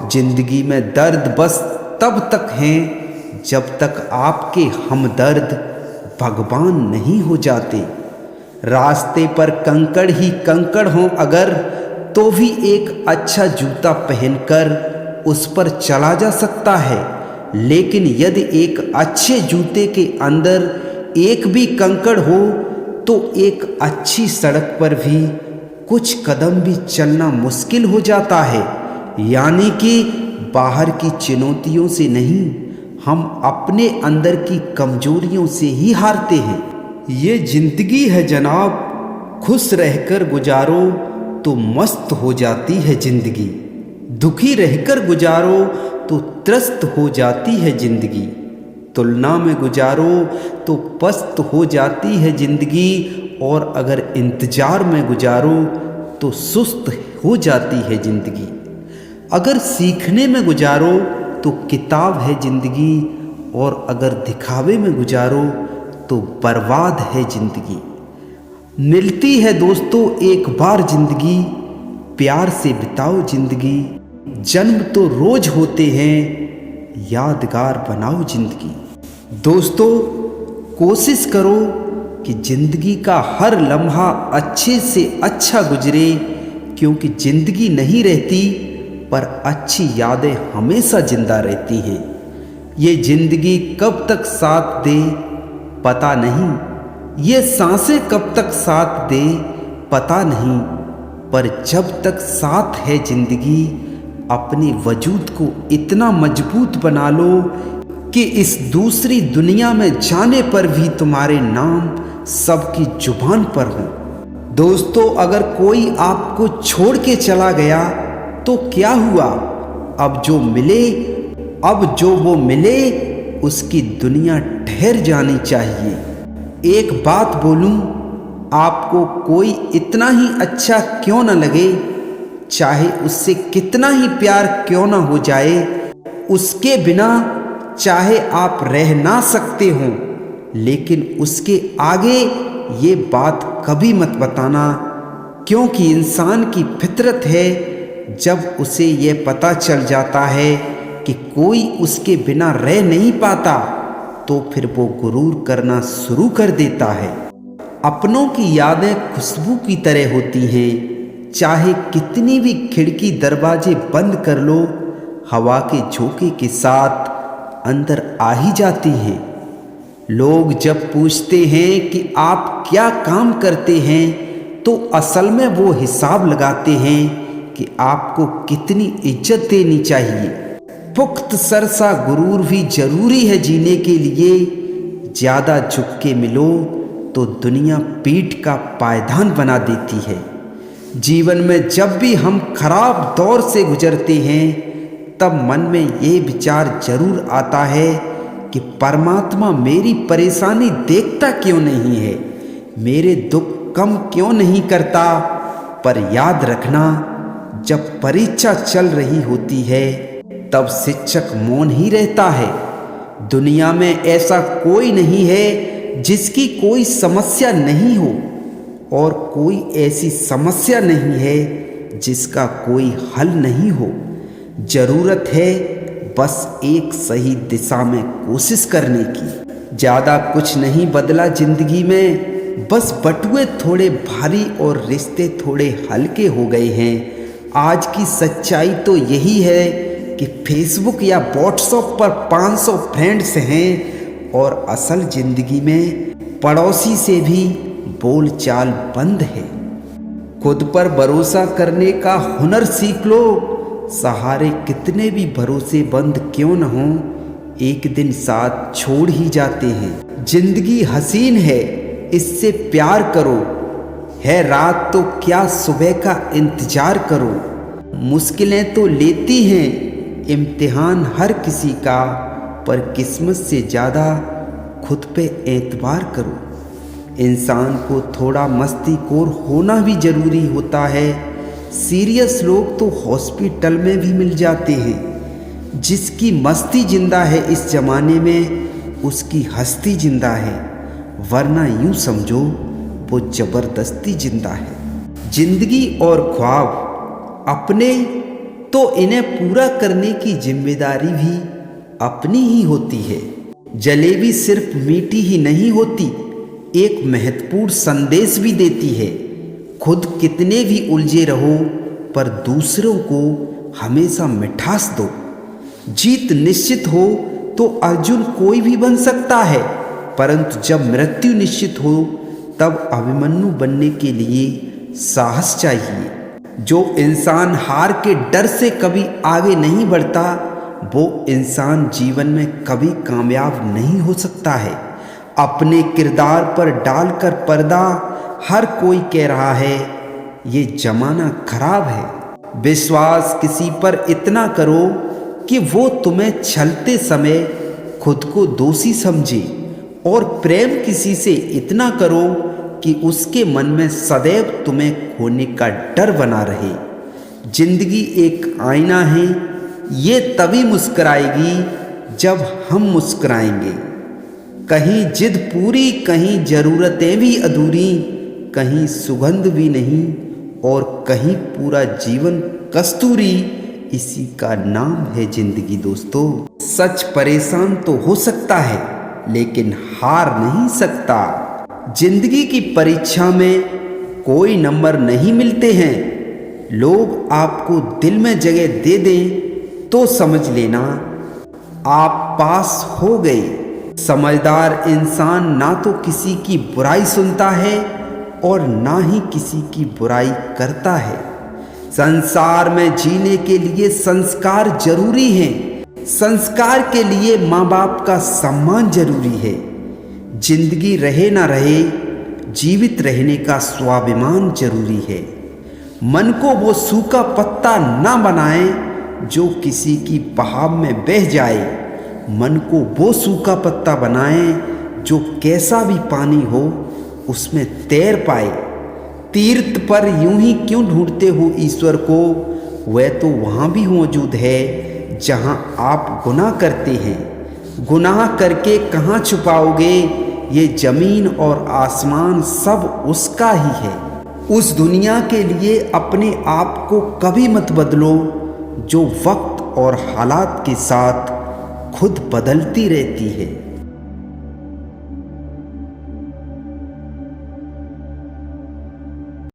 जिंदगी में दर्द बस तब तक हैं जब तक आपके हमदर्द भगवान नहीं हो जाते। रास्ते पर कंकड़ ही कंकड़ हों अगर, तो भी एक अच्छा जूता पहनकर उस पर चला जा सकता है। लेकिन यदि एक अच्छे जूते के अंदर एक भी कंकड़ हो तो एक अच्छी सड़क पर भी कुछ कदम भी चलना मुश्किल हो जाता है। यानी कि बाहर की चुनौतियों से नहीं, हम अपने अंदर की कमजोरियों से ही हारते हैं। ये जिंदगी है जनाब, खुश रहकर गुजारो तो मस्त हो जाती है जिंदगी, दुखी रहकर गुजारो तो त्रस्त हो जाती है जिंदगी, तुलना में गुजारो तो पस्त हो जाती है जिंदगी, और अगर इंतजार में गुजारो तो सुस्त हो जाती है जिंदगी। अगर सीखने में गुजारो तो किताब है जिंदगी, और अगर दिखावे में गुजारो तो बर्बाद है जिंदगी। मिलती है दोस्तों एक बार जिंदगी, प्यार से बिताओ जिंदगी। जन्म तो रोज होते हैं, यादगार बनाओ जिंदगी। दोस्तों, कोशिश करो कि जिंदगी का हर लम्हा अच्छे से अच्छा गुजरे, क्योंकि जिंदगी नहीं रहती पर अच्छी यादें हमेशा जिंदा रहती हैं। ये जिंदगी कब तक साथ दे पता नहीं, ये सांसें कब तक साथ दे पता नहीं, पर जब तक साथ है जिंदगी अपने वजूद को इतना मजबूत बना लो कि इस दूसरी दुनिया में जाने पर भी तुम्हारे नाम सबकी जुबान पर हो। दोस्तों, अगर कोई आपको छोड़ के चला गया तो क्या हुआ, अब जो वो मिले उसकी दुनिया ठहर जानी चाहिए। एक बात बोलूं, आपको कोई इतना ही अच्छा क्यों न लगे, चाहे उससे कितना ही प्यार क्यों न हो जाए, उसके बिना चाहे आप रह ना सकते हो, लेकिन उसके आगे ये बात कभी मत बताना, क्योंकि इंसान की फितरत है जब उसे ये पता चल जाता है कि कोई उसके बिना रह नहीं पाता तो फिर वो गुरूर करना शुरू कर देता है। अपनों की यादें खुशबू की तरह होती हैं, चाहे कितनी भी खिड़की दरवाजे बंद कर लो, हवा के झोंके के साथ अंदर आ ही जाती हैं। लोग जब पूछते हैं कि आप क्या काम करते हैं, तो असल में वो हिसाब लगाते हैं कि आपको कितनी इज्जत देनी चाहिए। पुख्त सरसा गुरूर भी जरूरी है जीने के लिए, ज़्यादा झुक के मिलो तो दुनिया पीठ का पायदान बना देती है। जीवन में जब भी हम खराब दौर से गुजरते हैं, तब मन में ये विचार जरूर आता है कि परमात्मा मेरी परेशानी देखता क्यों नहीं है, मेरे दुख कम क्यों नहीं करता। पर याद रखना, जब परीक्षा चल रही होती है तब शिक्षक मौन ही रहता है। दुनिया में ऐसा कोई नहीं है जिसकी कोई समस्या नहीं हो, और कोई ऐसी समस्या नहीं है जिसका कोई हल नहीं हो। जरूरत है बस एक सही दिशा में कोशिश करने की। ज़्यादा कुछ नहीं बदला जिंदगी में, बस बटुए थोड़े भारी और रिश्ते थोड़े हल्के हो गए हैं। आज की सच्चाई तो यही है कि फेसबुक या व्हाट्सएप पर 500 फ्रेंड्स हैं, और असल जिंदगी में पड़ोसी से भी बोलचाल बंद है। खुद पर भरोसा करने का हुनर सीख लो, सहारे कितने भी भरोसेमंद क्यों न हो, एक दिन साथ छोड़ ही जाते हैं। जिंदगी हसीन है, इससे प्यार करो, है रात तो क्या सुबह का इंतजार करो। मुश्किलें तो लेती हैं इम्तिहान हर किसी का, पर किस्मत से ज़्यादा खुद पे एतबार करो। इंसान को थोड़ा मस्तीखोर होना भी ज़रूरी होता है। सीरियस लोग तो हॉस्पिटल में भी मिल जाते हैं। जिसकी मस्ती जिंदा है इस ज़माने में, उसकी हस्ती जिंदा है, वरना यूँ समझो वो ज़बरदस्ती जिंदा है। जिंदगी और ख्वाब अपने तो इन्हें पूरा करने की जिम्मेदारी भी अपनी ही होती है। जलेबी सिर्फ मीठी ही नहीं होती, एक महत्वपूर्ण संदेश भी देती है। खुद कितने भी उलझे रहो, पर दूसरों को हमेशा मिठास दो। जीत निश्चित हो तो अर्जुन कोई भी बन सकता है, परंतु जब मृत्यु निश्चित हो तब अभिमन्यु बनने के लिए साहस चाहिए। जो इंसान हार के डर से कभी आगे नहीं बढ़ता, वो इंसान जीवन में कभी कामयाब नहीं हो सकता है। अपने किरदार पर डालकर पर्दा हर कोई कह रहा है ये जमाना खराब है। विश्वास किसी पर इतना करो कि वो तुम्हें छलते समय खुद को दोषी समझे, और प्रेम किसी से इतना करो कि उसके मन में सदैव तुम्हें खोने का डर बना रहे। जिंदगी एक आईना है, ये तभी मुस्कराएगी जब हम मुस्कराएंगे। कहीं जिद पूरी, कहीं ज़रूरतें भी अधूरी, कहीं सुगंध भी नहीं और कहीं पूरा जीवन कस्तूरी। इसी का नाम है जिंदगी दोस्तों। सच परेशान तो हो सकता है, लेकिन हार नहीं सकता। जिंदगी की परीक्षा में कोई नंबर नहीं मिलते हैं। लोग आपको दिल में जगह दे दें तो समझ लेना आप पास हो गए। समझदार इंसान ना तो किसी की बुराई सुनता है और ना ही किसी की बुराई करता है। संसार में जीने के लिए संस्कार जरूरी हैं। संस्कार के लिए माँ बाप का सम्मान जरूरी है। जिंदगी रहे ना रहे, जीवित रहने का स्वाभिमान जरूरी है। मन को वो सूखा पत्ता ना बनाए जो किसी की बहाव में बह जाए। मन को वो सूखा पत्ता बनाए जो कैसा भी पानी हो उसमें तैर पाए। तीर्थ पर यूं ही क्यों ढूंढते हो ईश्वर को, वह तो वहाँ भी मौजूद है जहाँ आप गुनाह करते हैं। गुनाह करके कहाँ छुपाओगे, ये जमीन और आसमान सब उसका ही है। उस दुनिया के लिए अपने आप को कभी मत बदलो जो वक्त और हालात के साथ खुद बदलती रहती है।